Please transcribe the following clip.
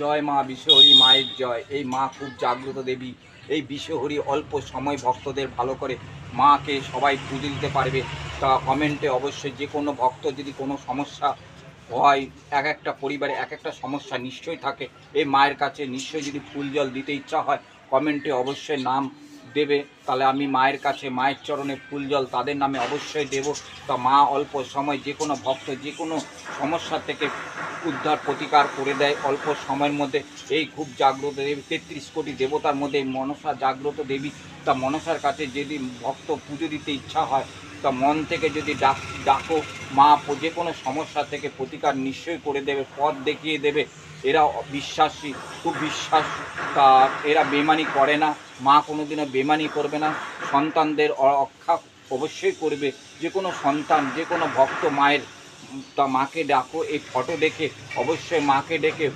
জয় মা বিশ্বহরি মায়ের জয়। এই মা খুব জাগ্রত দেবী। এই বিশ্বহরি অল্প সময় ভক্তদের ভালো করে মাকে সবাই পুজো দিতে পারবে। তা কমেন্টে অবশ্যই যে কোনো ভক্ত যদি কোনো সমস্যা হয়, এক একটা পরিবারে এক একটা সমস্যা নিশ্চয়ই থাকে, এই মায়ের কাছে নিশ্চয়ই যদি ফুল জল দিতে ইচ্ছা হয় কমেন্টে অবশ্যই নাম দেবে, তাহলে আমি মায়ের কাছে মায়ের চরণে ফুল জল তাদের নামে অবশ্যই দেব। তা মা অল্প সময় যে কোনো ভক্ত যে কোনো সমস্যা থেকে উদ্ধার প্রতিকার করে দেয় অল্প সময়ের মধ্যে। এই খুব জাগ্রত দেবী, ৩৩ কোটি দেবতার মধ্যে মনসা জাগ্রত দেবী। তা মনসার কাছে যদি ভক্ত পুজো দিতে ইচ্ছা হয়, তা মন থেকে যদি ডাকো, মা যে কোনো সমস্যা থেকে প্রতিকার নিশ্চয়ই করে দেবে, পথ দেখিয়ে দেবে। এরা বিশ্বাসী, খুব বিশ্বাস। তা এরা বেমানি করে না, মা কোনোদিনও বেমানি করবে না, সন্তানদের রক্ষা অবশ্যই করবে। যে কোনো সন্তান যে কোনো ভক্ত মায়ের, তা মাকে ডাকো, এই ফটো দেখে অবশ্যই মাকে ডেকে